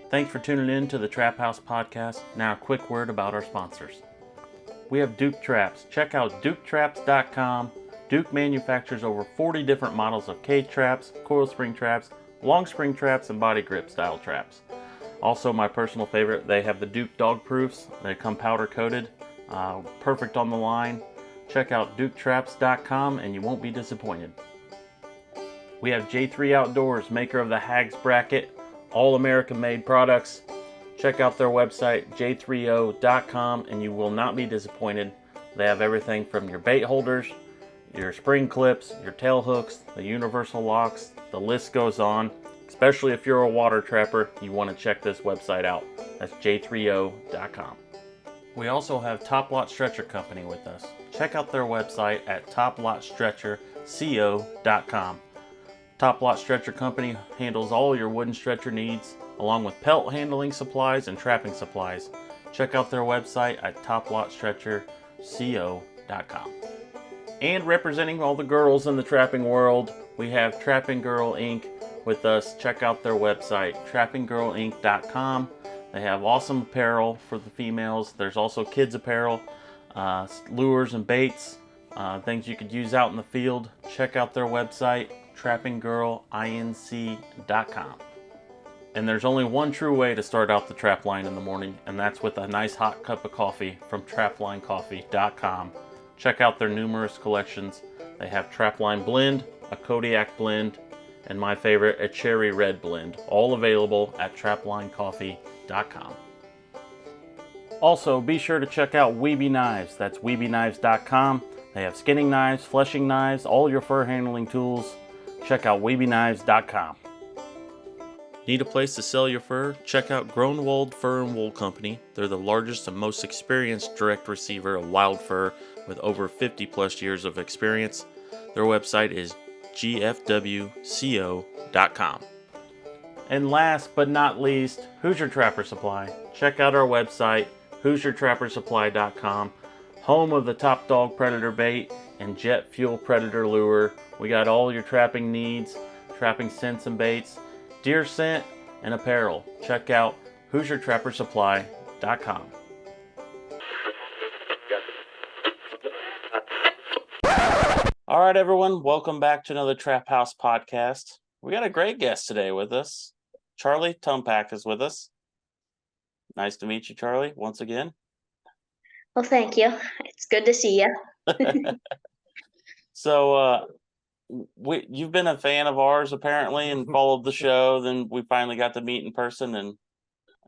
Thanks for tuning in to the Trap House Podcast. Now a quick word about our sponsors. We have Duke Traps. Check out duketraps.com. Duke manufactures over 40 different models of K-traps, coil spring traps, long spring traps, and body grip style traps. Also, my personal favorite, they have the Duke dog proofs. They come powder coated, perfect on the line. Check out duketraps.com and you won't be disappointed. We have J3 Outdoors, maker of the Hags Bracket, all American made products. Check out their website, j3o.com, and you will not be disappointed. They have everything from your bait holders, your spring clips, your tail hooks, the universal locks, the list goes on. Especially if you're a water trapper, you want to check this website out. That's j3o.com. We also have Top Lot Stretcher Company with us. Check out their website at toplotstretcherco.com. Top Lot Stretcher Company handles all your wooden stretcher needs, along with pelt handling supplies and trapping supplies. Check out their website at toplotstretcherco.com. And representing all the girls in the trapping world, we have Trapping Girl Inc. with us. Check out their website, trappinggirlinc.com. They have awesome apparel for the females. There's also kids apparel, lures and baits, things you could use out in the field. Check out their website, trappinggirlinc.com. And there's only one true way to start out the trap line in the morning, and that's with a nice hot cup of coffee from traplinecoffee.com. Check out their numerous collections. They have Trapline Blend, a Kodiak Blend, and my favorite, a Cherry Red Blend, all available at traplinecoffee.com. Also, be sure to check out Weeby Knives. That's weebyknives.com. They have skinning knives, fleshing knives, all your fur handling tools. Check out weebyknives.com. Need a place to sell your fur? Check out Groenwald Fur and Wool Company. They're the largest and most experienced direct receiver of wild fur with over 50 plus years of experience. Their website is gfwco.com. And last but not least, Hoosier Trapper Supply. Check out our website, HoosierTrapperSupply.com, home of the Top Dog Predator Bait and Jet Fuel Predator Lure. We got all your trapping needs, trapping scents and baits, deer scent, and apparel. Check out HoosierTrapperSupply.com. All right, everyone, welcome back to another Trap House podcast. We got a great guest today with us. Charlie Tumpak is with us. Nice to meet you, Charlie, once again. Well, thank you. It's good to see you. So, you've been a fan of ours apparently and followed the show. Then we finally got to meet in person,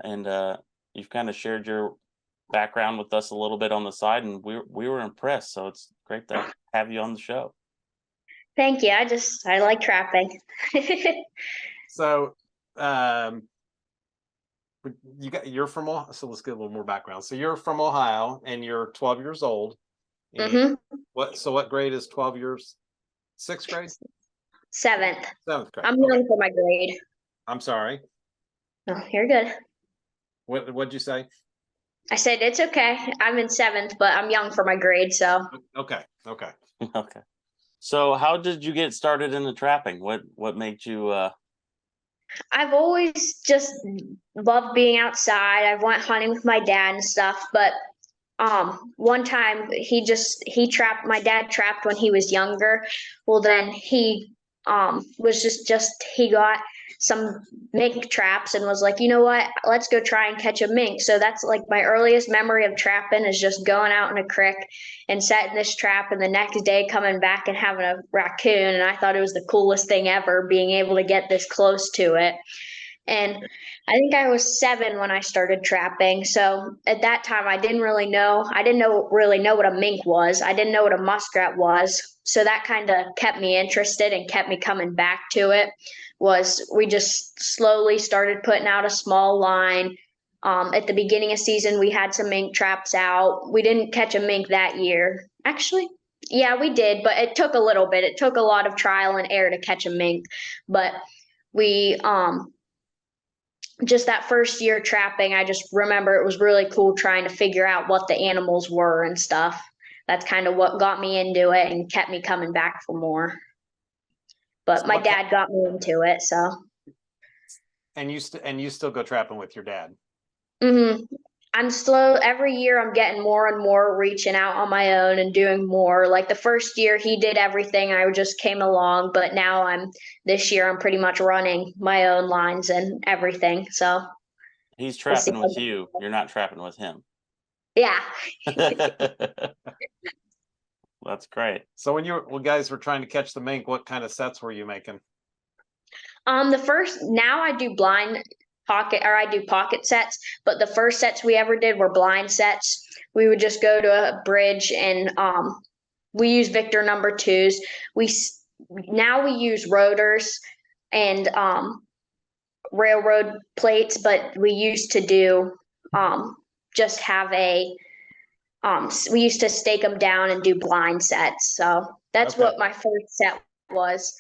and you've kind of shared your background with us a little bit on the side, and we were impressed. So it's great to have you on the show. Thank you. I like trapping. So, you're from Ohio. So let's get a little more background. So you're from Ohio, and you're 12 years old. Mm-hmm. What grade is 12 years? Sixth grade? Seventh. Seventh grade. I'm young for my grade. I'm sorry. No, you're good. What'd you say? I said it's okay. I'm in seventh, but I'm young for my grade, so. Okay. Okay. So how did you get started in the trapping? What made you I've always just loved being outside. I went hunting with my dad and stuff, but one time my dad trapped when he was younger. Well, then he was he got some mink traps and was like, you know what, let's go try and catch a mink. So that's like my earliest memory of trapping, is just going out in a creek and setting this trap, and the next day coming back and having a raccoon. And I thought it was the coolest thing ever, being able to get this close to it. And I think I was 7 when I started trapping. So at that time, I didn't really know what a mink was. I didn't know what a muskrat was. So that kind of kept me interested and kept me coming back to it. We just slowly started putting out a small line. At the beginning of season, we had some mink traps out. We didn't catch a mink that year. Actually, yeah, we did, but it took a little bit. It took a lot of trial and error to catch a mink. But we just that first year trapping, I just remember it was really cool trying to figure out what the animals were and stuff. That's kind of what got me into it and kept me coming back for more. But my dad got me into it, so. And you still go trapping with your dad. Mm-hmm. I'm slow. Every year I'm getting more and more reaching out on my own and doing more. Like the first year he did everything. I just came along, but now this year I'm pretty much running my own lines and everything. So He's we'll see. trapping with you. You're not trapping with him. Yeah. That's great. So when guys were trying to catch the mink, what kind of sets were you making? Now I do I do pocket sets, but the first sets we ever did were blind sets. We would just go to a bridge and we use Victor number twos. Now we use rotors and railroad plates, but we used to do just have we used to stake them down and do blind sets. So that's Okay. what my first set was.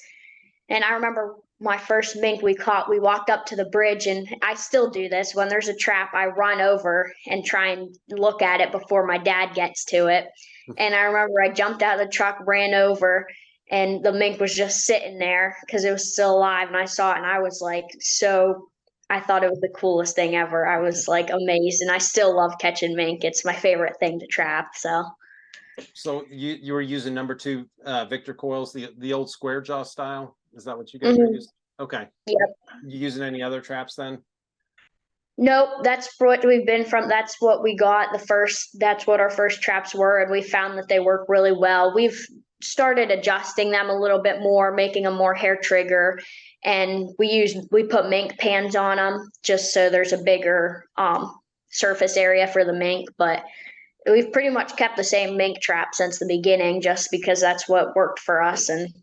And I remember my first mink we caught, we walked up to the bridge, and I still do this. When there's a trap, I run over and try and look at it before my dad gets to it. And I remember I jumped out of the truck, ran over, and the mink was just sitting there because it was still alive. And I saw it, and I was like, I thought it was the coolest thing ever. I was like amazed, and I still love catching mink. It's my favorite thing to trap. So you were using number 2 Victor coils, the old square jaw style. Is that what you guys were using? Okay. Yep. You using any other traps then? Nope, that's what we've been from. That's what we got that's what our first traps were, and we found that they work really well. We've started adjusting them a little bit more, making them more hair trigger, and we put mink pans on them just so there's a bigger surface area for the mink. But we've pretty much kept the same mink trap since the beginning, just because that's what worked for us, and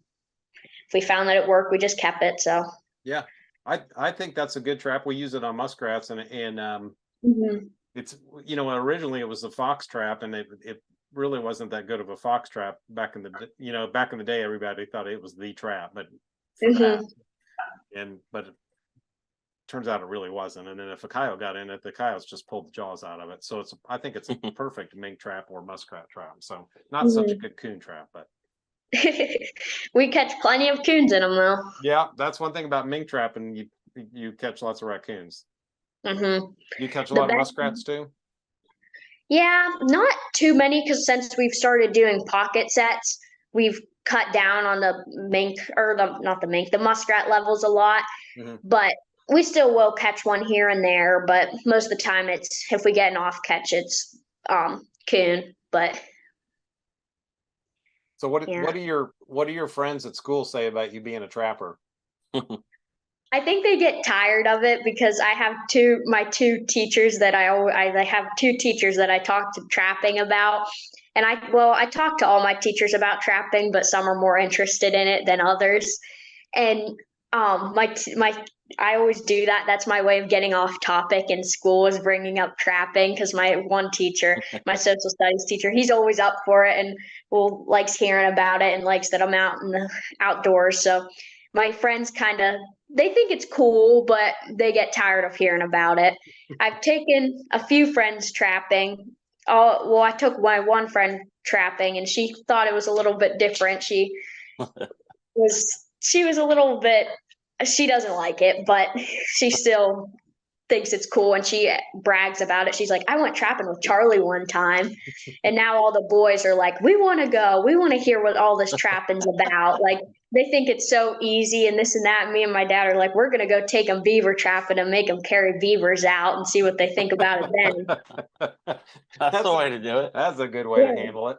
if we found that it worked, we just kept it. So yeah, I think that's a good trap. We use it on muskrats, and it's originally it was a fox trap, and it really wasn't that good of a fox trap back in the day. Everybody thought it was the trap, but but it turns out it really wasn't. And then if a coyote got in it, the coyotes just pulled the jaws out of it. So I think it's a perfect mink trap or muskrat trap. So not such a good coon trap, but we catch plenty of coons in them though. Yeah, that's one thing about mink trapping. You catch lots of raccoons. You catch a lot of muskrats too? Yeah, not too many, because since we've started doing pocket sets, we've cut down on the mink, or not the mink, the muskrat levels a lot. But we still will catch one here and there. But most of the time, if we get an off catch, it's coon. But so what do your friends at school say about you being a trapper? I think they get tired of it, because I have my two teachers that I have two teachers that I talk to trapping about. And I talk to all my teachers about trapping, but some are more interested in it than others. And I always do that. That's my way of getting off topic in school, is bringing up trapping, because my one teacher, my social studies teacher, he's always up for it and likes hearing about it and likes that I'm out in the outdoors. So my friends they think it's cool, but they get tired of hearing about it. I've taken a few friends trapping. I took my one friend trapping, and she thought it was a little bit different. She was a little bit, she doesn't like it, but she still thinks it's cool, and she brags about it. She's like, I went trapping with Charlie one time, and now all the boys are like, we want to go. We want to hear what all this trapping's about. Like, they think it's so easy and this and that. And me and my dad are like, we're going to go take them beaver trapping and make them carry beavers out and see what they think about it then. That's the way to do it. That's a good way to handle it.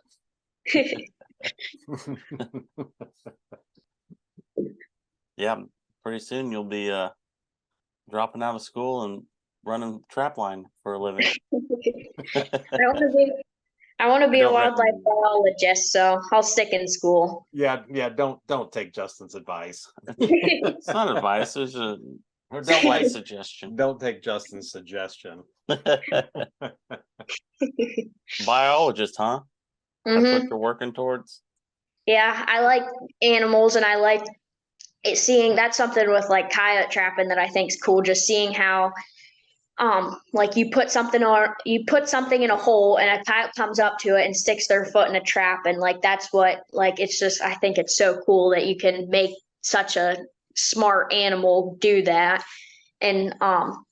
Yeah, pretty soon you'll be dropping out of school and running trap line for a living. I want to be a wildlife biologist, so I'll stick in school. Yeah. Don't take Justin's advice. It's not advice. It's a suggestion. Don't take Justin's suggestion. Biologist, huh? That's what you're working towards? Yeah, I like animals, and I like seeing. That's something with like coyote trapping that I think is cool. Just seeing how like you put something in a hole, and a coyote comes up to it and sticks their foot in a trap, and like that's what, like, it's just, I think it's so cool that you can make such a smart animal do that. and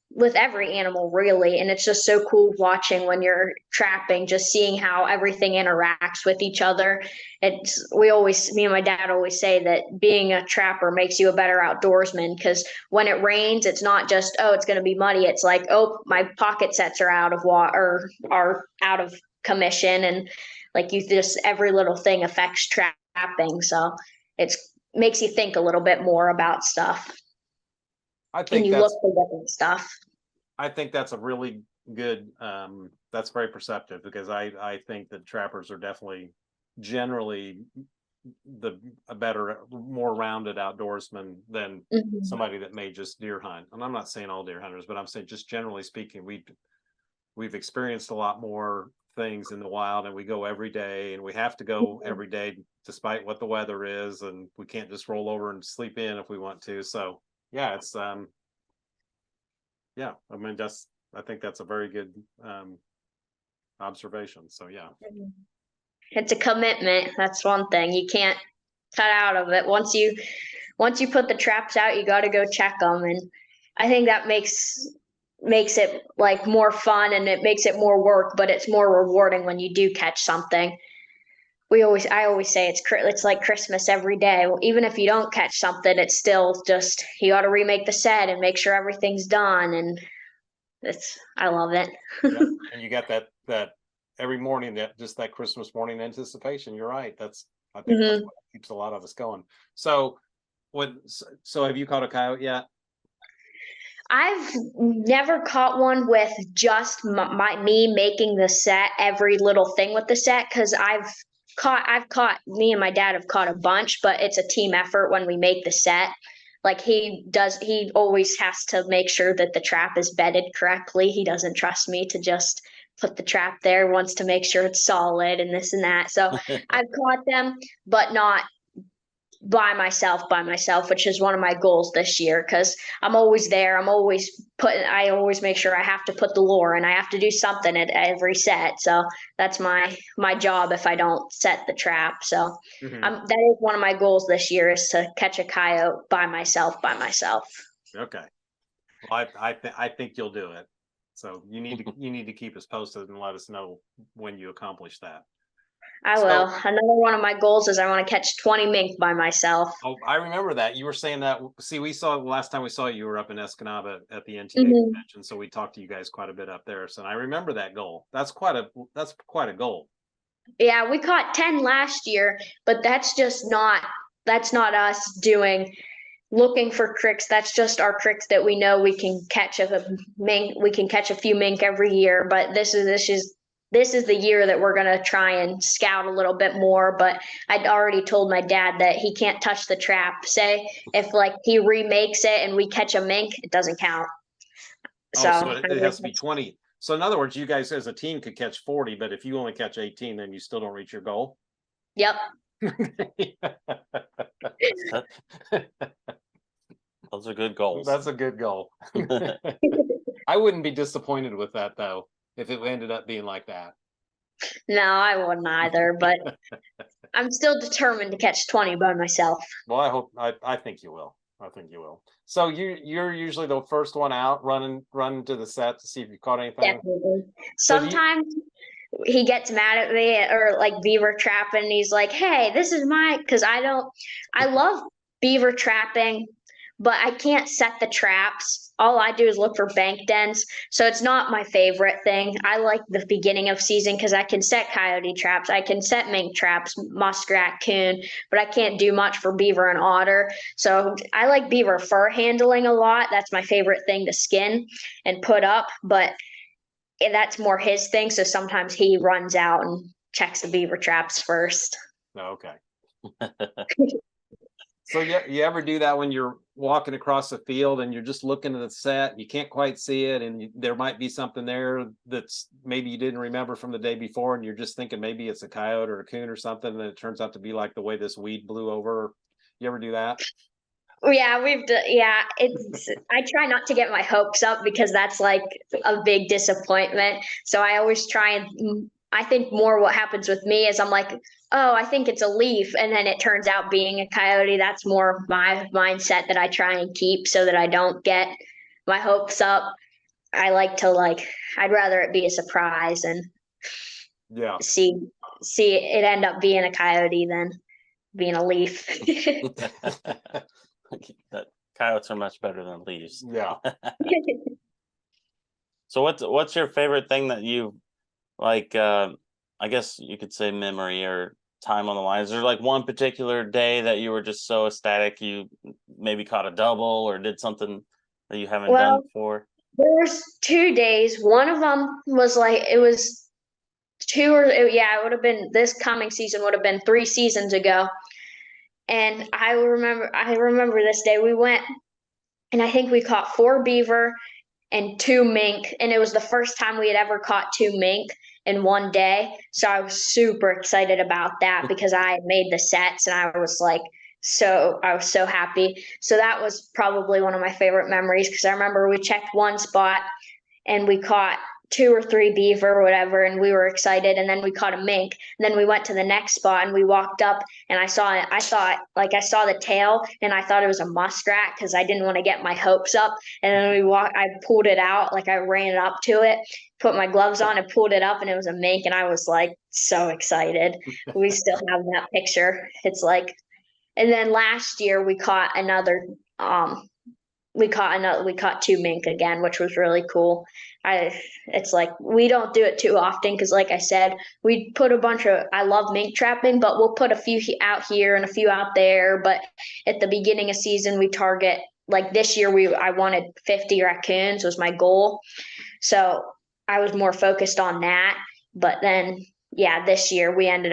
with every animal really. And it's just so cool watching when you're trapping, just seeing how everything interacts with each other. Me and my dad always say that being a trapper makes you a better outdoorsman, because when it rains, it's not just, oh, it's going to be muddy. It's like, oh, my pocket sets are out of water, are out of commission. And like, you just, every little thing affects trapping. So it's makes you think a little bit more about stuff, I and think you look that's for different stuff. I think that's a really good that's very perceptive, because I think that trappers are definitely generally a better, more rounded outdoorsman than Mhm. somebody that may just deer hunt. And I'm not saying all deer hunters, but I'm saying just generally speaking, we've experienced a lot more things in the wild, and we go every day, and we have to go every day despite what the weather is, and we can't just roll over and sleep in if we want to. So yeah, it's yeah, I mean, I think that's a very good observation. So yeah. It's a commitment. That's one thing you can't cut out of it. Once you put the traps out, you got to go check them, and I think that makes it like more fun, and it makes it more work, but it's more rewarding when you do catch something. I always say it's like Christmas every day. Well, even if you don't catch something, it's still just you got to remake the set and make sure everything's done, and I love it. Yeah, and you got that every morning, that Christmas morning anticipation. You're right. I think that's Mhm. what keeps a lot of us going. So so have you caught a coyote yet? I've never caught one with just me making the set, every little thing with the set, because me and my dad have caught a bunch, but it's a team effort when we make the set. Like he always has to make sure that the trap is bedded correctly. He doesn't trust me to just put the trap there, wants to make sure it's solid and this and that. So I've caught them, but not by myself, which is one of my goals this year, because I'm always there. I always make sure I have to put the lure, and I have to do something at every set. So that's my job if I don't set the trap. So Mhm. that is one of my goals this year, is to catch a coyote by myself. Okay. Well, I think you'll do it. So you need to keep us posted and let us know when you accomplish that. I will. So Another one of my goals is I want to catch 20 mink by myself. oh, I remember that you were saying that. See, we saw last time we saw you, you were up in Escanaba at the NTA Mhm. convention, so we talked to you guys quite a bit up there. So I remember that goal. That's quite a goal. Yeah, we caught 10 last year, but that's not us doing looking for cricks. That's just our cricks that we know we can catch a mink. We can catch a few mink every year, but this is the year that we're gonna try and scout a little bit more. But I'd already told my dad that he can't touch the trap. Say if like he remakes it and we catch a mink, it doesn't count. So Oh, so it has to be 20. So in other words, you guys as a team could catch 40, but if you only catch 18, then you still don't reach your goal. yep. Those are good goals. That's a good goal. I wouldn't be disappointed with that though, if it ended up being like that. No, I wouldn't either, but I'm still determined to catch 20 by myself. Well, I think you will. I think you will. So you're usually the first one out, running to the set to see if you caught anything. Definitely. So Sometimes he gets mad at me, or like beaver trapping, and he's like, "Hey, this is my," because I love beaver trapping, but I can't set the traps. All I do is look for bank dens. So it's not my favorite thing. I like the beginning of season because I can set coyote traps, I can set mink traps, muskrat, coon, but I can't do much for beaver and otter. So I like beaver fur handling a lot. That's my favorite thing to skin and put up. But that's more his thing. So sometimes he runs out and checks the beaver traps first. Oh, okay. So you ever do that when you're walking across the field and you're just looking at the set, you can't quite see it, and there might be something there that's maybe you didn't remember from the day before, and you're just thinking maybe it's a coyote or a coon or something, and it turns out to be like the way this weed blew over. You ever do that? Yeah, I try not to get my hopes up, because that's like a big disappointment. So I always try and I think more what happens with me is I'm like, oh, I think it's a leaf, and then it turns out being a coyote. That's more my mindset that I try and keep, so that I don't get my hopes up. I like to I'd rather it be a surprise and Yeah. see it end up being a coyote than being a leaf. That coyotes are much better than leaves. Yeah. So what's your favorite thing that you like? I guess you could say memory or time on the line. Is there like one particular day that you were just so ecstatic you maybe caught a double or did something that you haven't done Well, before? there's 2 days. One of them was it was it would have been this coming season would have been 3 seasons ago. And I remember this day we went and I think we caught 4 beaver and 2 mink. And it was the first time we had ever caught 2 mink in one day. So I was super excited about that because I had made the sets and I was so happy. So that was probably one of my favorite memories because I remember we checked one spot and we caught 2 or 3 beaver or whatever, and we were excited. And then we caught a mink. And then we went to the next spot and we walked up and I saw it. I saw the tail and I thought it was a muskrat because I didn't want to get my hopes up. And then I pulled it out, I ran up to it, put my gloves on and pulled it up, and it was a mink. And I was so excited. We still have that picture. And then last year we caught we caught 2 mink again, which was really cool. It's we don't do it too often because, like I said, we put I love mink trapping, but we'll put a few out here and a few out there. But at the beginning of season, we target, this year I wanted 50 raccoons was my goal. So I was more focused on that. But then, yeah, last year I ended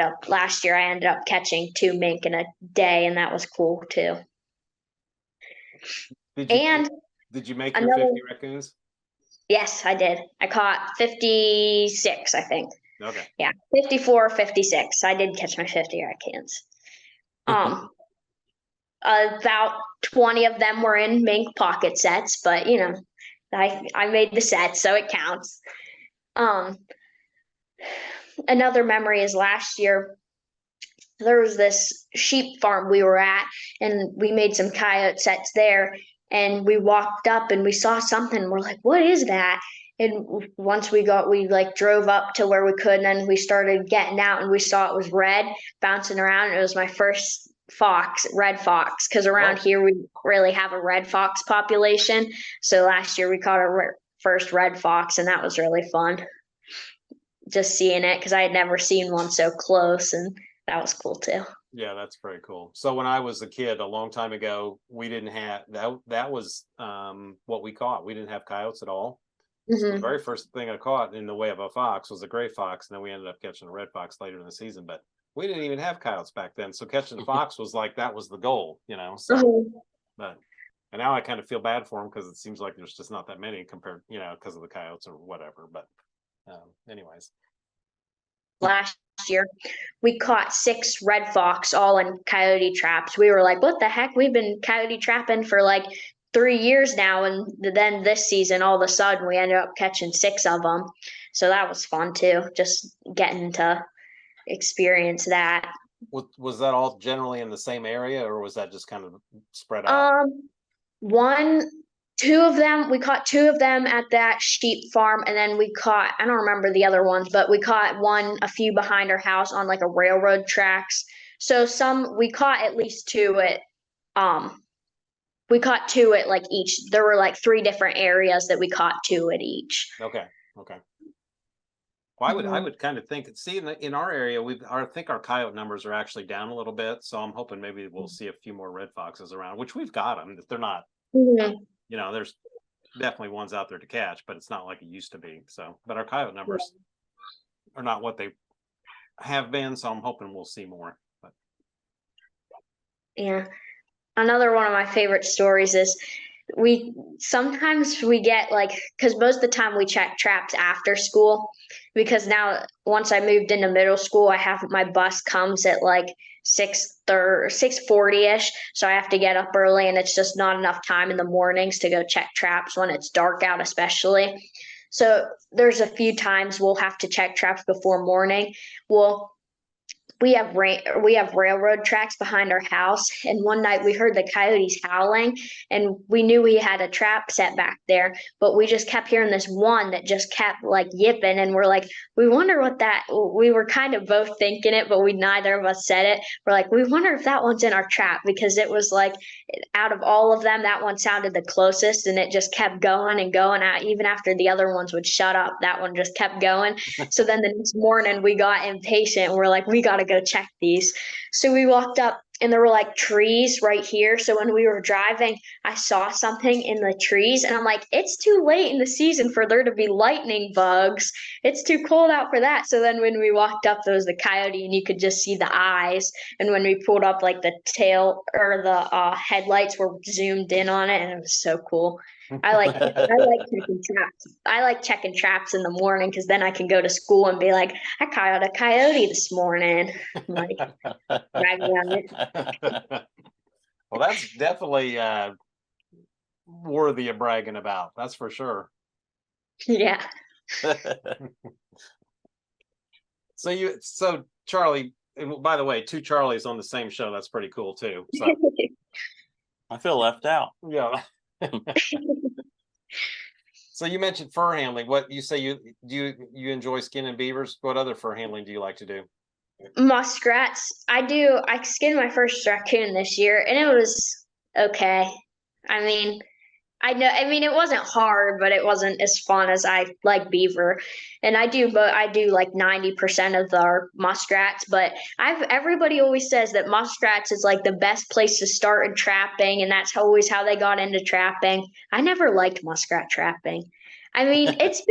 up catching 2 mink in a day, and that was cool too. Did you make your 50 raccoons? Yes, I did. I caught 56, I think. Okay. Yeah, 54 or 56. I did catch my 50 raccoons. About 20 of them were in mink pocket sets, but I made the set, so it counts. Another memory is last year there was this sheep farm we were at, and we made some coyote sets there. And we walked up and we saw something. We're like, "What is that?" And once we drove up to where we could, and then we started getting out, and we saw it was red bouncing around. It was my first red fox, because around here we really have a red fox population. So last year we caught our first red fox, and that was really fun. Just seeing it, because I had never seen one so close, and that was cool too. Yeah, that's very cool. So when I was a kid a long time ago, we didn't have that was what we caught. We didn't have coyotes at all. So the very first thing I caught in the way of a fox was a gray fox, and then we ended up catching a red fox later in the season. But we didn't even have coyotes back then, so catching the fox was that was the goal, So, but and now I kind of feel bad for them because it seems like there's just not that many compared, because of the coyotes or whatever. But anyways. Last year we caught 6 red fox all in coyote traps. We were like, what the heck? We've been coyote trapping for 3 years now, and then this season all of a sudden we ended up catching 6 of them. So that was fun too, just getting to experience that. Was that all generally in the same area, or was that just kind of spread out? We caught 2 of them at that sheep farm, and then I don't remember the other ones, but we caught a few behind our house on a railroad tracks. So we caught at least 2 we caught 2 at each. There were 3 different areas that we caught 2 at each. Okay. Well, I would kind of think, in our area, I think our coyote numbers are actually down a little bit. So I'm hoping maybe we'll see a few more red foxes around, which we've got them. They're not, there's definitely ones out there to catch, but it's not like it used to be. So, but our coyote numbers are not what they have been. So I'm hoping we'll see more. But yeah. Another one of my favorite stories is sometimes we get because most of the time we check traps after school, because now once I moved into middle school, my bus comes at 6:40ish, so I have to get up early, and it's just not enough time in the mornings to go check traps when it's dark out, especially. So there's a few times we'll have to check traps before morning. Well, we have railroad tracks behind our house, and one night we heard the coyotes howling, and we knew we had a trap set back there, but we just kept hearing this one that just kept like yipping, and we're like, we wonder what that. We were kind of both thinking it, but we neither of us said it. We're like, we wonder if that one's in our trap, because it was like, out of all of them, that one sounded the closest, and it just kept going and going out. Even after the other ones would shut up, that one just kept going. So then the next morning we got impatient. We're like, we got to go check these. So we walked up, and there were like trees right here. So when we were driving, I saw something in the trees, and I'm like, it's too late in the season for there to be lightning bugs. It's too cold out for that. So then when we walked up, there was the coyote, and you could just see the eyes. And when we pulled up, like the tail or the headlights were zoomed in on it, and it was so cool. I like checking traps. I like checking traps in the morning, because then I can go to school and be like, I caught a coyote this morning. I'm like, bragging on it. Well, that's definitely worthy of bragging about. That's for sure. Yeah. So Charlie, and by the way, two Charlies on the same show. That's pretty cool too. So I feel left out. yeah. So you mentioned fur handling. What you say you enjoy skinning beavers? What other fur handling do you like to do? Muskrats. I skinned my first raccoon this year, and it was okay. I mean, it wasn't hard, but it wasn't as fun as I like beaver. And I do like 90% of our muskrats, but everybody always says that muskrats is like the best place to start in trapping, and that's always how they got into trapping. I never liked muskrat trapping. I mean, it's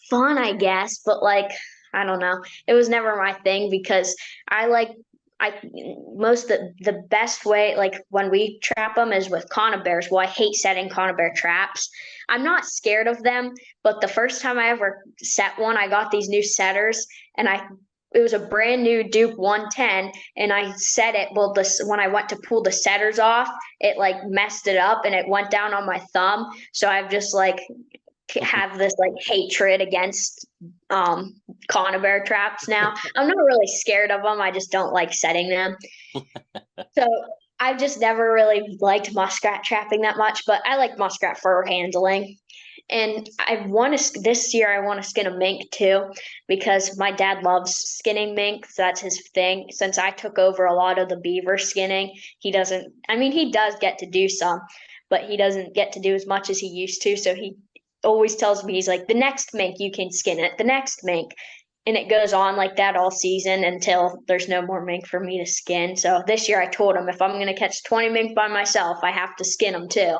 fun, I guess, but like, I don't know. It was never my thing, because I like I the best way, like when we trap them, is with conibears. Well, I hate setting conibear traps. I'm not scared of them, but the first time I ever set one, I got these new setters, and it was a brand new Duke 110, and I set it. Well, this when I went to pull the setters off, it like messed it up, and it went down on my thumb. So I've just like have this like hatred against conibear traps now. I'm not really scared of them. I just don't like setting them. So I've just never really liked muskrat trapping that much, but I like muskrat fur handling. And this year I want to skin a mink too, because my dad loves skinning mink. So that's his thing. Since I took over a lot of the beaver skinning, he doesn't, I mean, he does get to do some, but he doesn't get to do as much as he used to. So he always tells me, he's like, the next mink you can skin it, the next mink. And it goes on like that all season until there's no more mink for me to skin. So this year I told him, if I'm going to catch 20 mink by myself, I have to skin them too.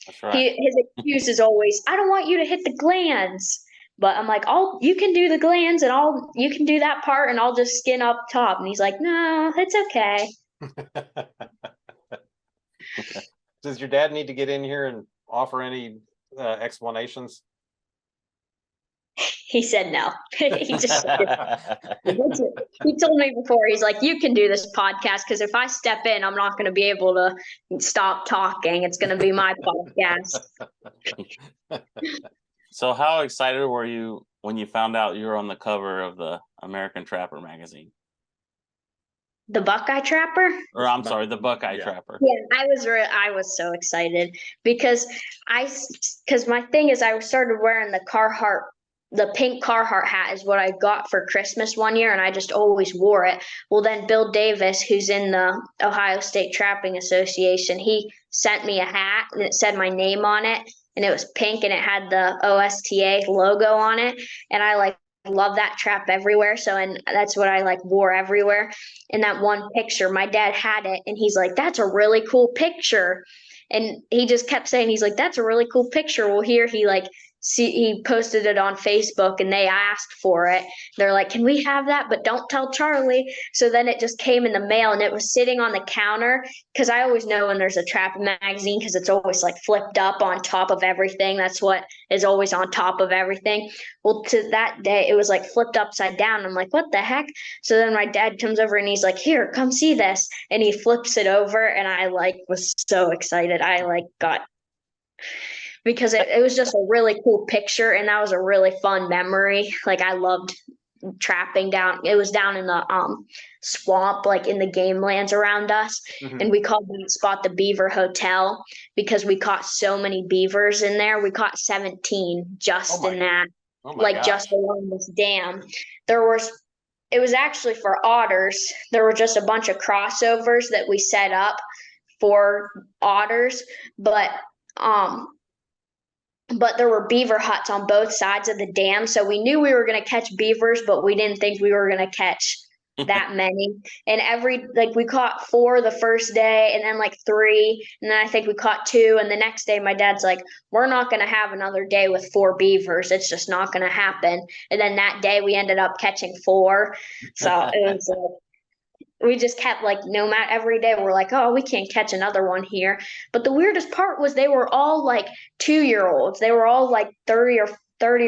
That's right. His excuse is always, I don't want you to hit the glands. But I'm like, you can do the glands, and you can do that part, and I'll just skin up top. And he's like, no, it's okay. Does your dad need to get in here and offer any explanations? He said no. He just he told me before, he's like, you can do this podcast, because if I step in, I'm not going to be able to stop talking. It's going to be my podcast. So how excited were you when you found out you were on the cover of the American Trapper magazine? The Buckeye Trapper? Or I'm sorry, the Buckeye Trapper. Yeah, I was so excited, because my thing is, I started wearing the pink Carhartt hat is what I got for Christmas one year, and I just always wore it. Well, then Bill Davis, who's in the Ohio State Trapping Association, he sent me a hat, and it said my name on it, and it was pink, and it had the OSTA logo on it, and I like love that trap everywhere. So, and that's what I like wore everywhere. In that one picture, my dad had it, and he's like, that's a really cool picture. And he just kept saying, he's like, that's a really cool picture. Well, here he posted it on Facebook, and they asked for it. They're like, can we have that? But don't tell Charlie. So then it just came in the mail, and it was sitting on the counter, because I always know when there's a trapping magazine, because it's always like flipped up on top of everything. That's what is always on top of everything. Well, to that day, it was like flipped upside down. I'm like, what the heck? So then my dad comes over, and he's like, here, come see this. And he flips it over, and I like was so excited. I like got, because it was just a really cool picture, and that was a really fun memory. Like, I loved trapping down. It was down in the swamp, like in the game lands around us. And we called that spot the Beaver Hotel because we caught so many beavers in there. We caught 17 just in that, like just along this dam. It was actually for otters. There were just a bunch of crossovers that we set up for otters, but there were beaver huts on both sides of the dam. So we knew we were going to catch beavers, but we didn't think we were going to catch that many. And we caught 4 the first day and then like 3. And then I think we caught 2. And the next day my dad's like, we're not going to have another day with 4 beavers. It's just not going to happen. And then that day we ended up catching 4. So it was we just kept like, no matter every day we're like, oh, we can't catch another one here. But the weirdest part was they were all like 2-year-olds. They were all like 30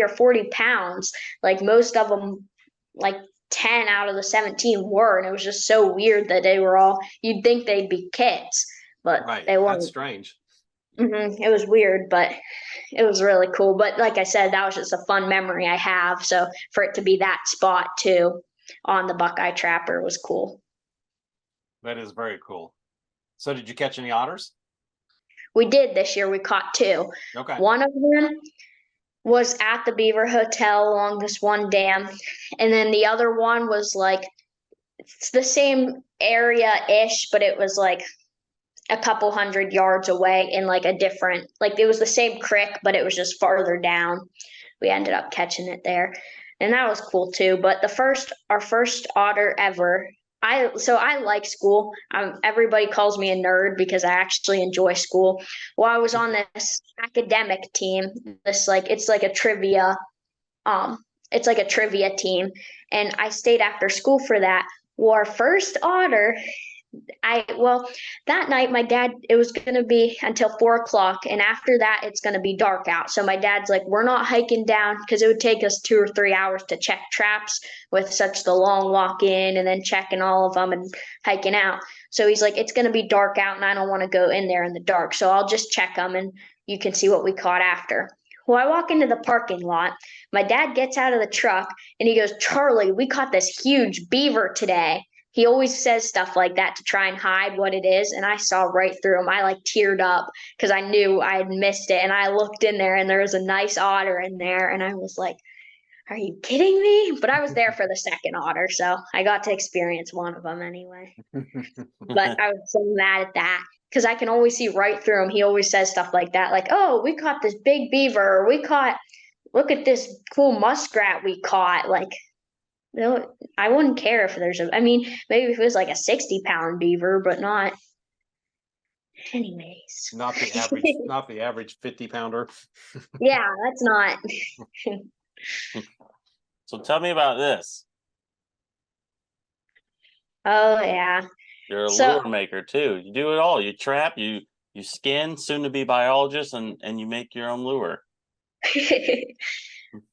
or 40 pounds. Like most of them, like 10 out of the 17 were. And it was just so weird that they were all, you'd think they'd be kids, but they weren't. That's strange. It was weird, but it was really cool. But like I said, that was just a fun memory I have. So for it to be that spot too on the Buckeye Trapper was cool. That is very cool. So did you catch any otters? We did this year. We caught 2. Okay. One of them was at the Beaver Hotel along this one dam. And then the other one was like, it's the same area-ish, but it was like a couple hundred yards away in like a different, like it was the same creek, but it was just farther down. We ended up catching it there. And that was cool too. But our first otter ever, I like school. Everybody calls me a nerd because I actually enjoy school. Well, I was on this academic team. It's like a trivia team, and I stayed after school for that. Well, our first otter, that night my dad, it was going to be until 4 o'clock, and after that it's going to be dark out. So my dad's like, we're not hiking down because it would take us 2 or 3 hours to check traps with such the long walk in and then checking all of them and hiking out. So he's like, it's going to be dark out and I don't want to go in there in the dark, so I'll just check them and you can see what we caught after. Well, I walk into the parking lot. My dad gets out of the truck and he goes, Charlie, we caught this huge beaver today. He always says stuff like that to try and hide what it is. And I saw right through him. I like teared up because I knew I had missed it. And I looked in there and there was a nice otter in there. And I was like, are you kidding me? But I was there for the second otter. So I got to experience one of them anyway. But I was so mad at that because I can always see right through him. He always says stuff like that. Like, oh, we caught this big beaver. Look at this cool muskrat we caught. Like, no, I wouldn't care if maybe if it was like a 60-pound beaver, but not. Anyways. Not the average 50-pounder. Yeah, that's not. So tell me about this. Oh yeah. You're a lure maker too. You do it all. You trap, you skin, soon to be biologist, and you make your own lure.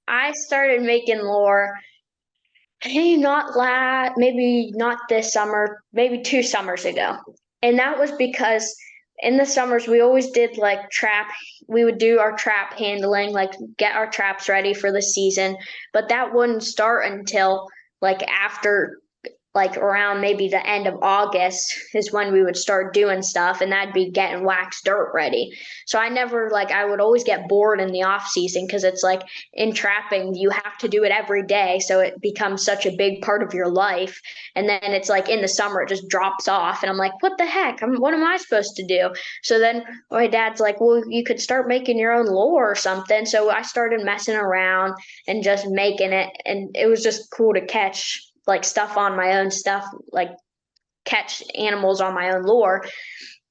I started making lure. Maybe not this summer, maybe 2 summers ago. And that was because in the summers we always did like we would do our trap handling, like get our traps ready for the season, but that wouldn't start until like after, like around maybe the end of August is when we would start doing stuff, and that'd be getting wax dirt ready. So I would always get bored in the off season because it's like in trapping, you have to do it every day. So it becomes such a big part of your life. And then it's like in the summer, it just drops off. And I'm like, what the heck? What am I supposed to do? So then my dad's like, well, you could start making your own lure or something. So I started messing around and just making it. And it was just cool to catch like stuff on my own stuff, like catch animals on my own lure.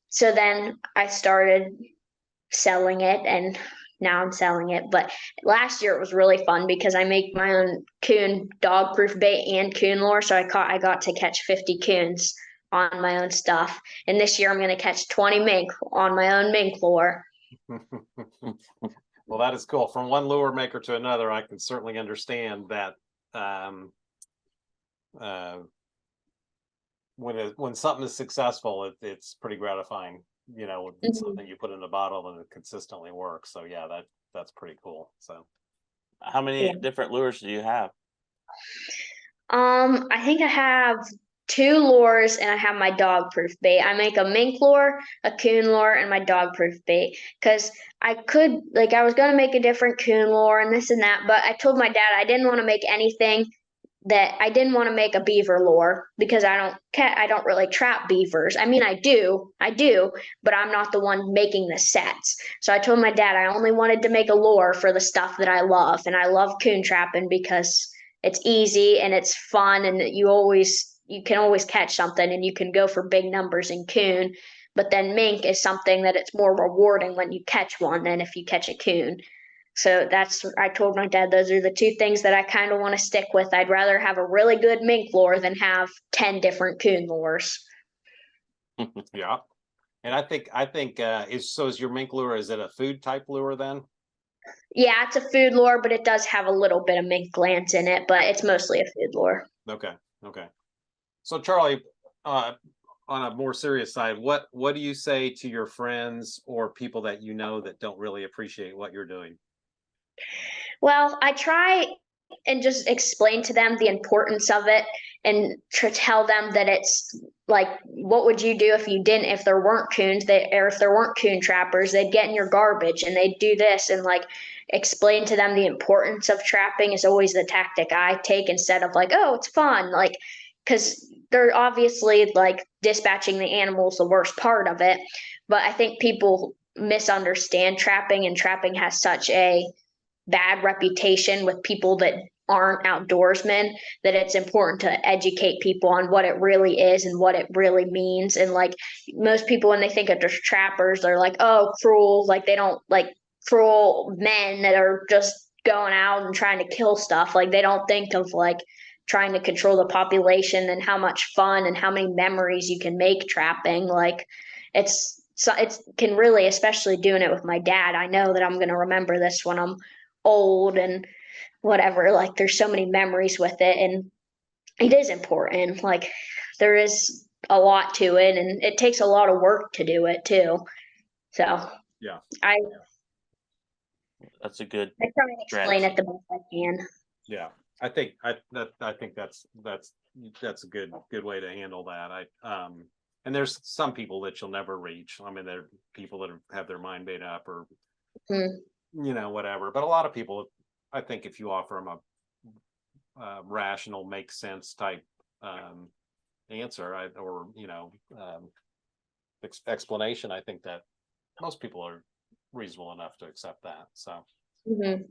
So then I started selling it, and now I'm selling it. But last year it was really fun because I make my own coon dog-proof bait and coon lure. So I got to catch 50 coons on my own stuff. And this year I'm going to catch 20 mink on my own mink lure. Well, that is cool. From one lure maker to another, I can certainly understand that. When something is successful, it's pretty gratifying. It's something you put in a bottle and it consistently works. So yeah, that's pretty cool. So how many different lures do you have? I think I have two lures and I have my dog proof bait. I make a mink lure, a coon lure, and my dog proof bait. Cause I was gonna make a different coon lure and this and that, but I told my dad I didn't want to make anything that I didn't want to make a beaver lure because I don't really trap beavers. I mean I do, but I'm not the one making the sets. So I told my dad I only wanted to make a lure for the stuff that I love, and I love coon trapping because it's easy and it's fun, and you can always catch something, and you can go for big numbers in coon. But then mink is something that it's more rewarding when you catch one than if you catch a coon. So I told my dad those are the two things that I kind of want to stick with. I'd rather have a really good mink lure than have 10 different coon lures. Yeah. And I think is your mink lure, is it a food type lure then? Yeah, it's a food lure, but it does have a little bit of mink glands in it, but it's mostly a food lure. Okay. Okay. So Charlie, on a more serious side, what do you say to your friends or people that you know that don't really appreciate what you're doing? Well, I try and just explain to them the importance of it and to tell them that it's like, what would you do if you didn't, if there weren't coons, or if there weren't coon trappers, they'd get in your garbage and they'd do this, and like explain to them the importance of trapping is always the tactic I take instead of like, oh, it's fun. Like, because they're obviously like dispatching the animals the worst part of it. But I think people misunderstand trapping, and trapping has such a bad reputation with people that aren't outdoorsmen that it's important to educate people on what it really is and what it really means. And like most people, when they think of just trappers, they're like, oh, cruel, like they don't like cruel men that are just going out and trying to kill stuff. Like they don't think of like trying to control the population and how much fun and how many memories you can make trapping. Like it can really, especially doing it with my dad, I know that I'm going to remember this when I'm old and whatever. Like there's so many memories with it, and it is important. Like there is a lot to it, and it takes a lot of work to do it too. So Yeah. I That's a good I try and explain strategy. it the best I can. Yeah. I think that's a good way to handle that. And there's some people that you'll never reach. I mean, there are people that have their mind made up or Hmm. whatever. But a lot of people, I think, if you offer them a rational, make sense type answer, or explanation, I think that most people are reasonable enough to accept that. So. Hmm.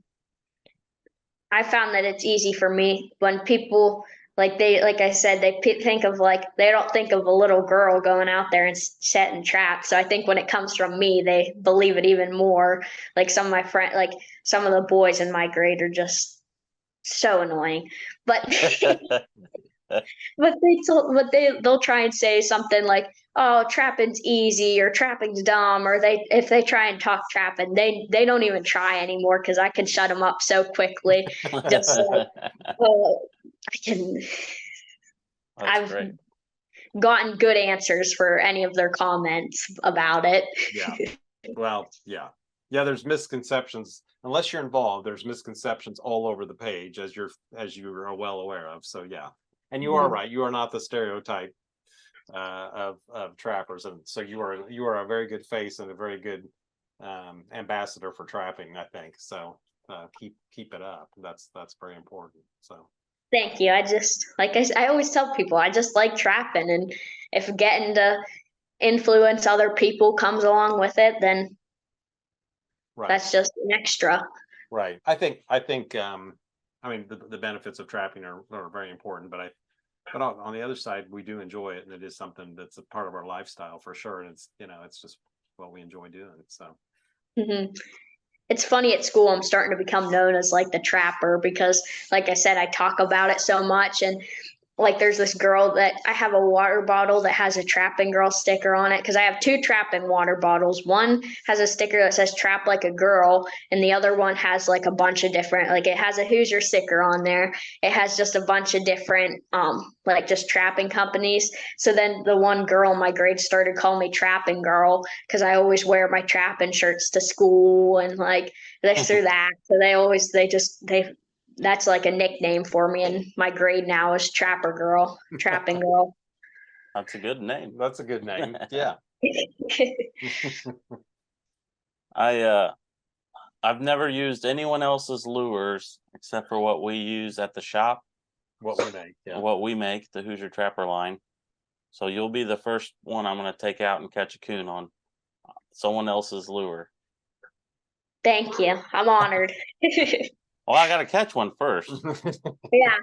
I found that it's easy for me when people like I said, think of like they don't think of a little girl going out there and setting traps. So I think when it comes from me, they believe it even more. Like some of my friend, like some of the boys in my grade are just so annoying. But they'll try and say something like, "Oh, trapping's easy," or "trapping's dumb," or if they try and talk trapping, they don't even try anymore because I can shut them up so quickly. Just like, oh, I can. That's I've great. gotten good answers for any of their comments about it. Yeah. Well, yeah. Yeah, there's misconceptions. Unless you're involved, there's misconceptions all over the page, as you are well aware of. So yeah. And you are right. You are not the stereotype of trappers. And so you are a very good face and a very good ambassador for trapping, I think. So keep it up. That's very important. So Thank you. I always tell people, I just like trapping, and if getting to influence other people comes along with it, then right. that's just an extra. Right. I mean the benefits of trapping are very important, but on the other side, we do enjoy it, and it is something that's a part of our lifestyle for sure. And it's just what we enjoy doing. So Hmm. It's funny at school, I'm starting to become known as like the trapper because, like I said, I talk about it so much. And like there's this girl that I have a water bottle that has a trapping girl sticker on it because I have two trapping water bottles. One has a sticker that says trap like a girl, and the other one has like a bunch of different, like it has a Hoosier sticker on there. It has just a bunch of different like just trapping companies. So then the one girl in my grade started calling me trapping girl because I always wear my trapping shirts to school and like this or that. So they that's like a nickname for me. And my grade now is Trapper Girl, Trapping Girl. That's a good name. That's a good name. Yeah. I've never used anyone else's lures except for what we use at the shop. What we make. Yeah. What we make, the Hoosier Trapper line. So you'll be the first one I'm going to take out and catch a coon on someone else's lure. Thank you. I'm honored. Well, I got to catch one first. Yeah.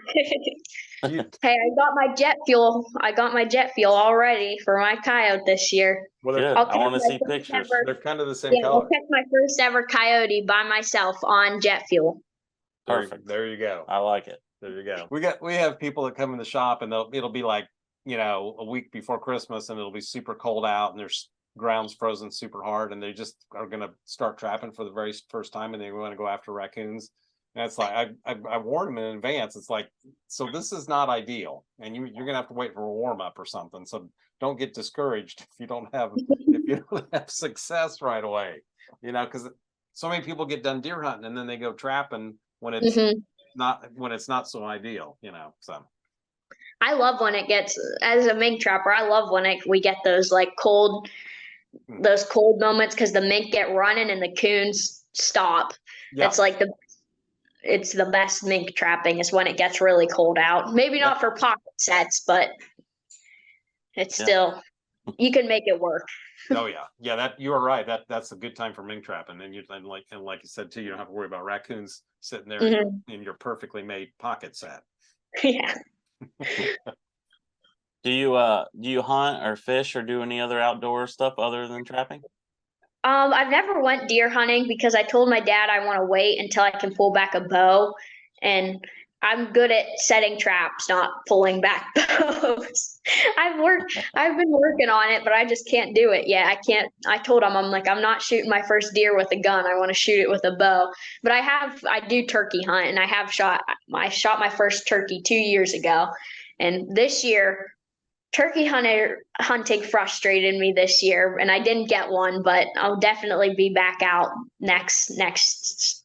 Hey, I got my jet fuel. I got my jet fuel already for my coyote this year. Well, Good. I'll I want to catch my see first pictures. ever- they're kind of the same Yeah, I'll color. catch my first ever coyote by myself on jet fuel. Perfect. There you go. I like it. There you go. We have people that come in the shop and it'll be like, you know, a week before Christmas and it'll be super cold out and there's ground's frozen super hard and they just are gonna start trapping for the very first time and they want to go after raccoons. And it's like I warned them in advance. It's like, so this is not ideal, and you're gonna have to wait for a warm up or something. So don't get discouraged if you don't have success right away. You know, because so many people get done deer hunting and then they go trapping when it's not so ideal. You know, so. I love when it gets, as a mink trapper, I love when we get those like cold moments because the mink get running and the coons stop. Yeah. It's the best mink trapping is when it gets really cold out. Maybe not for pocket sets, but it's still, you can make it work. Oh yeah, that you are right. That's a good time for mink trapping, and like you said too, you don't have to worry about raccoons sitting there in your perfectly made pocket set. Yeah. Do you hunt or fish or do any other outdoor stuff other than trapping? I've never went deer hunting because I told my dad I want to wait until I can pull back a bow, and I'm good at setting traps, not pulling back bows. I've been working on it, but I just can't do it yet. I told him, I'm like, I'm not shooting my first deer with a gun. I want to shoot it with a bow. But I do turkey hunt, and I shot my first turkey 2 years ago. And this year, turkey hunting frustrated me this year, and I didn't get one, but I'll definitely be back out next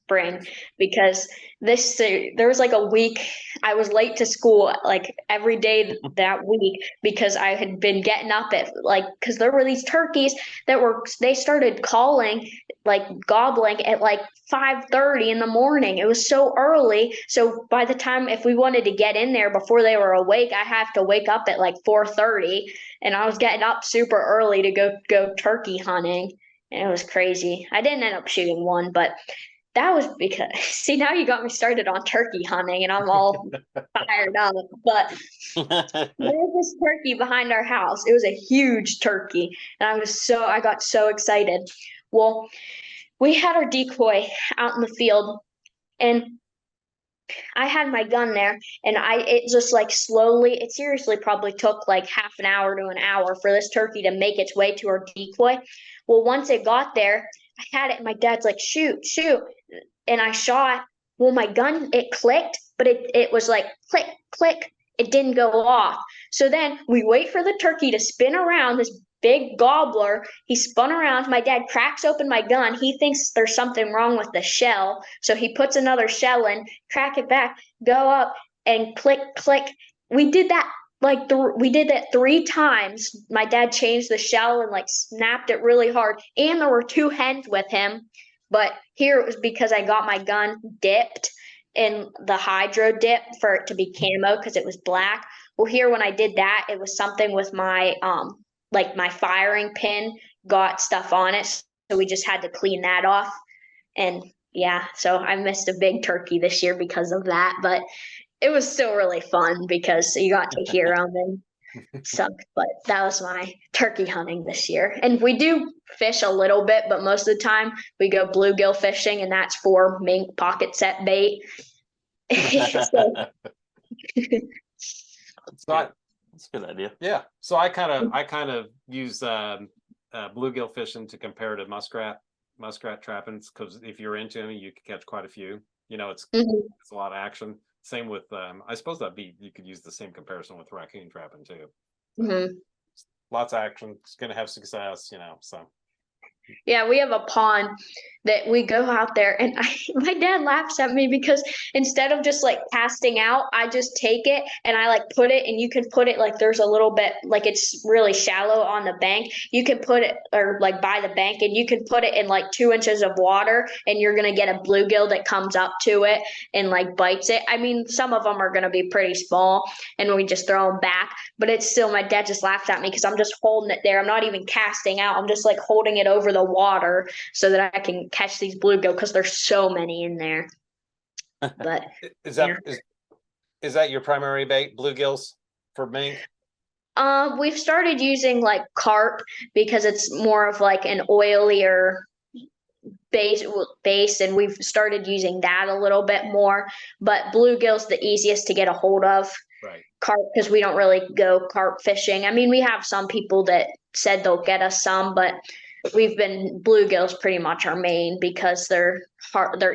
spring because there was like a week I was late to school like every day that week because I had been getting up at because there were these turkeys they started calling like gobbling at like 5:30 in the morning. It was so early. So by the time if we wanted to get in there before they were awake, I have to wake up at like 4:30, and I was getting up super early to go turkey hunting, and it was crazy. I didn't end up shooting one, but that was because see now you got me started on turkey hunting, and I'm all fired up. But there's this turkey behind our house. It was a huge turkey, and I got so excited. Well, we had our decoy out in the field, and I had my gun there, and it just like it seriously probably took like half an hour to an hour for this turkey to make its way to our decoy. Well, once it got there, I had it, and my dad's like, shoot, and I shot. Well, my gun, it clicked, but it was like click, click. It didn't go off. So then we wait for the turkey to spin around, this big gobbler. He spun around. My dad cracks open my gun. He thinks there's something wrong with the shell. So he puts another shell in, crack it back, go up, and click, click. We did that we did that 3 times. My dad changed the shell and like snapped it really hard. And there were 2 hens with him. But here it was because I got my gun dipped in the hydro dip for it to be camo because it was black. Well, here when I did that, it was something with my my firing pin got stuff on it. So we just had to clean that off. And yeah, so I missed a big turkey this year because of that. But it was still really fun because you got to hear them and sucked, but that was my turkey hunting this year. And we do fish a little bit, but most of the time we go bluegill fishing, and that's for mink pocket set bait. That's a good idea. Yeah. So I kind of use bluegill fishing to compare to muskrat trapping, because if you're into them, you can catch quite a few. You know, it's a lot of action. Same with I suppose you could use the same comparison with raccoon trapping too. Lots of action. It's going to have success, you know. So yeah, we have a pond that we go out there and my dad laughs at me because instead of just like casting out, I just take it and I like put it, and you can put it like there's a little bit like it's really shallow on the bank. You can put it or like by the bank, and you can put it in like 2 inches of water, and you're gonna get a bluegill that comes up to it and like bites it. I mean, some of them are gonna be pretty small, and we just throw them back. But it's still, my dad just laughed at me because I'm just holding it there. I'm not even casting out. I'm just like holding it over the water so that I can catch these bluegill because there's so many in there. But Is that is that your primary bait, bluegills for mink? we've started using like carp because it's more of like an oilier base, and we've started using that a little bit more. But bluegill's the easiest to get a hold of. Right. Carp, because we don't really go carp fishing. I mean, we have some people that said they'll get us some, but we've been bluegills pretty much our main because they're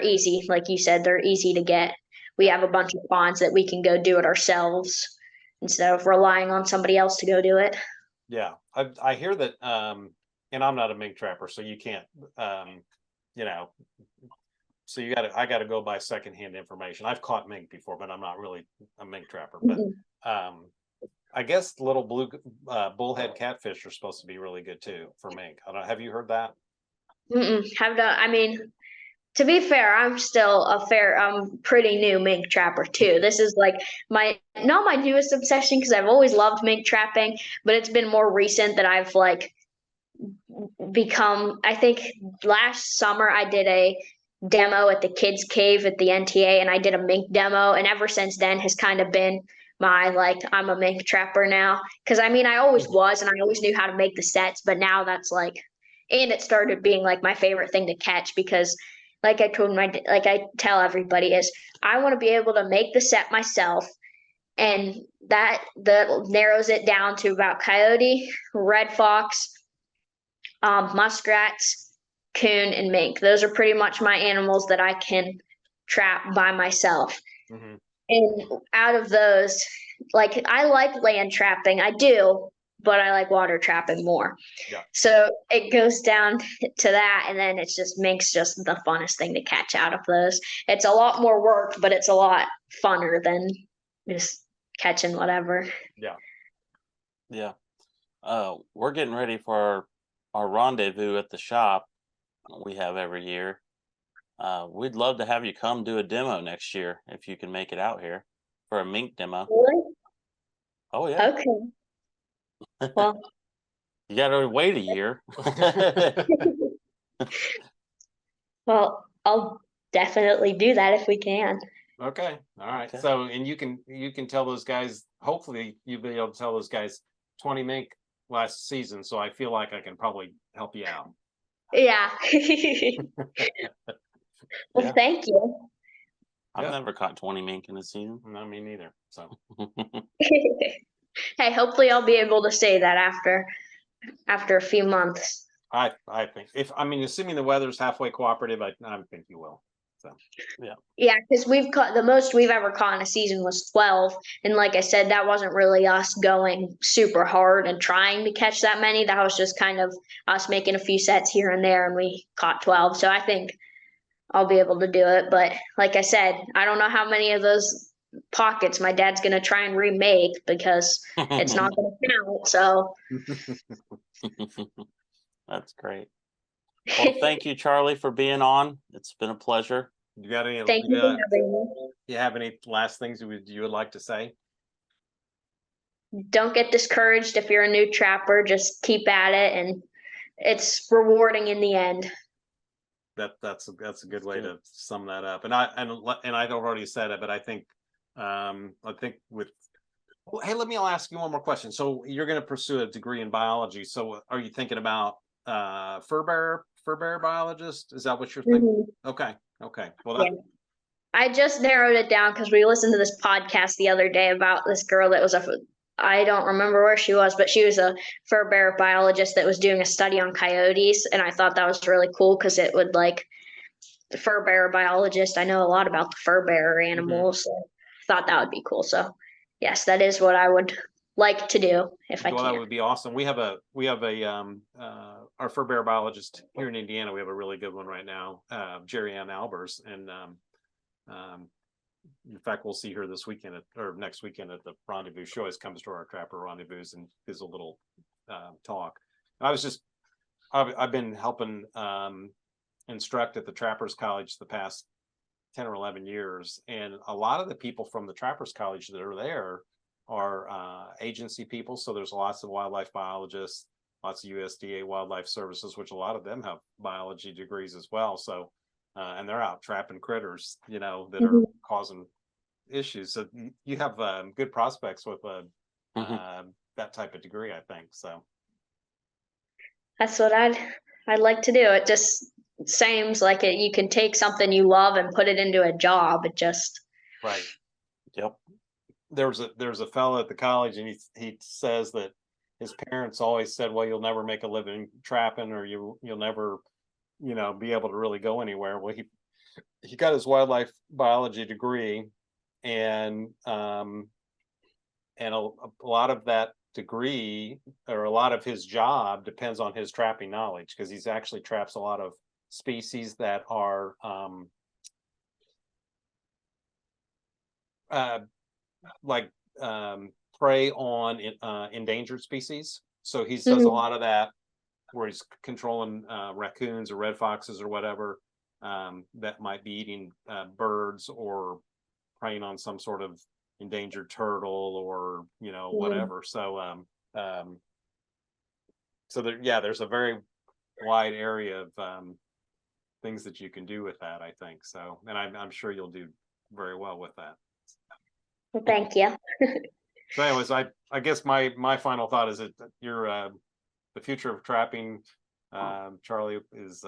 easy. Like you said, they're easy to get. We have a bunch of ponds that we can go do it ourselves instead of relying on somebody else to go do it. Yeah, I hear that, and I'm not a mink trapper, so you can't, you know, so I gotta go by secondhand information. I've caught mink before, but I'm not really a mink trapper. But I guess little bullhead catfish are supposed to be really good too for mink. I don't. Have you heard that? I mean, to be fair, I'm pretty new mink trapper too. This is like not my newest obsession because I've always loved mink trapping, but it's been more recent that I've like become. I think last summer I did a demo at the kids cave at the NTA, and I did a mink demo, and ever since then has kind of been my like I'm a mink trapper now, because I mean I always was and I always knew how to make the sets, but now that's like, and it started being like my favorite thing to catch because like I tell everybody is I want to be able to make the set myself, and that narrows it down to about coyote, red fox, muskrats, coon, and mink. Those are pretty much my animals that I can trap by myself. Mm-hmm. And out of those, like I like land trapping, I do, but I like water trapping more. Yeah. So it goes down to that, and then it's just mink's just the funnest thing to catch out of those. It's a lot more work, but it's a lot funner than just catching whatever. Yeah. Yeah. We're getting ready for our rendezvous at the shop we have every year. We'd love to have you come do a demo next year if you can make it out here for a mink demo. Really? Oh yeah. Okay. Well, you gotta wait a year. well, I'll definitely do that if we can. Okay. All right. Okay. So, and you can tell those guys. Hopefully, you'll be able to tell those guys 20 mink last season. So I feel like I can probably help you out. Yeah. Well, Yeah. thank you. I've Yeah. never caught 20 mink in a season. No, me neither. So Hey, hopefully I'll be able to say that after a few months. I think assuming the weather's halfway cooperative, I think you will. So Yeah, because we've caught the most we've ever caught in a season was 12. And like I said, that wasn't really us going super hard and trying to catch that many. That was just kind of us making a few sets here and there, and we caught 12. So I think I'll be able to do it. But like I said, I don't know how many of those pockets my dad's going to try and remake because it's not going to count. So That's great. Well, thank you, Charlie, for being on. It's been a pleasure. you got any? thank you for having me. You have any last things you would like to say? Don't get discouraged if you're a new trapper. Just keep at it, and it's rewarding in the end. That's a good way to sum that up. And I'd already said it, but I think with hey, let me ask you one more question. So you're going to pursue a degree in biology. So are you thinking about fur bearer biologist? Is that what you're thinking? Okay. Well, Yeah. I just narrowed it down because we listened to this podcast the other day about this girl that was I don't remember where she was, but she was a fur bearer biologist that was doing a study on coyotes. And I thought that was really cool because it would like the fur bearer biologist. I know a lot about the fur bearer animals. So I thought that would be cool. So yes, that is what I would like to do if I Well, that can. would be awesome. We have a our fur bear biologist here in Indiana. We have a really good one right now, Jerry Ann Albers, and in fact, we'll see her this weekend or next weekend at the rendezvous. She always comes to our trapper rendezvous and gives a little talk. I've been helping instruct at the Trappers College the past 10 or 11 years, and a lot of the people from the Trappers College that are there are agency people. So there's lots of wildlife biologists, lots of USDA wildlife services, which a lot of them have biology degrees as well. So and they're out trapping critters, that are causing issues. So you have good prospects with that type of degree, I think. So That's what I'd like to do. It just seems like you can take something you love and put it into a job. It just right. Yep. There's a fellow at the college, and he says that his parents always said, well, you'll never make a living trapping, or you'll never be able to really go anywhere. Well, he got his wildlife biology degree, and a lot of that degree, or a lot of his job, depends on his trapping knowledge, because he's actually traps a lot of species that are like prey on endangered species. So he does a lot of that, where he's controlling raccoons or red foxes or whatever that might be eating birds, or preying on some sort of endangered turtle, or whatever. So there's a very wide area of things that you can do with that, I think. So, and I'm sure you'll do very well with that. Well, thank you. So anyways, I guess my final thought is that you're the future of trapping, Charlie, is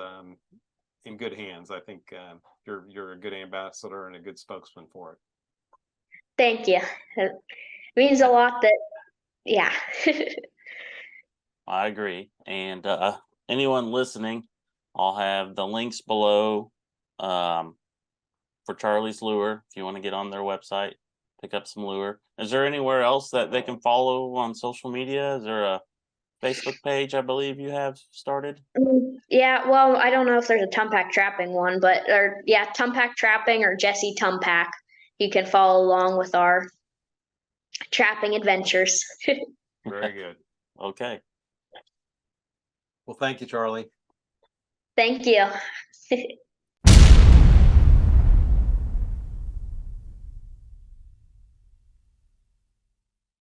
in good hands. I think you're a good ambassador and a good spokesman for it. Thank you. It means a lot that, yeah. I agree. And anyone listening, I'll have the links below for Charlie's Lure if you want to get on their website, pick up some lure. Is there anywhere else that they can follow on social media? Is there a Facebook page I believe you have started? Yeah, well, I don't know if there's a Tumpak trapping one, but Tumpak trapping or Jesse Tumpak. You can follow along with our trapping adventures. Very good. Okay. Well, thank you, Charlie. Thank you.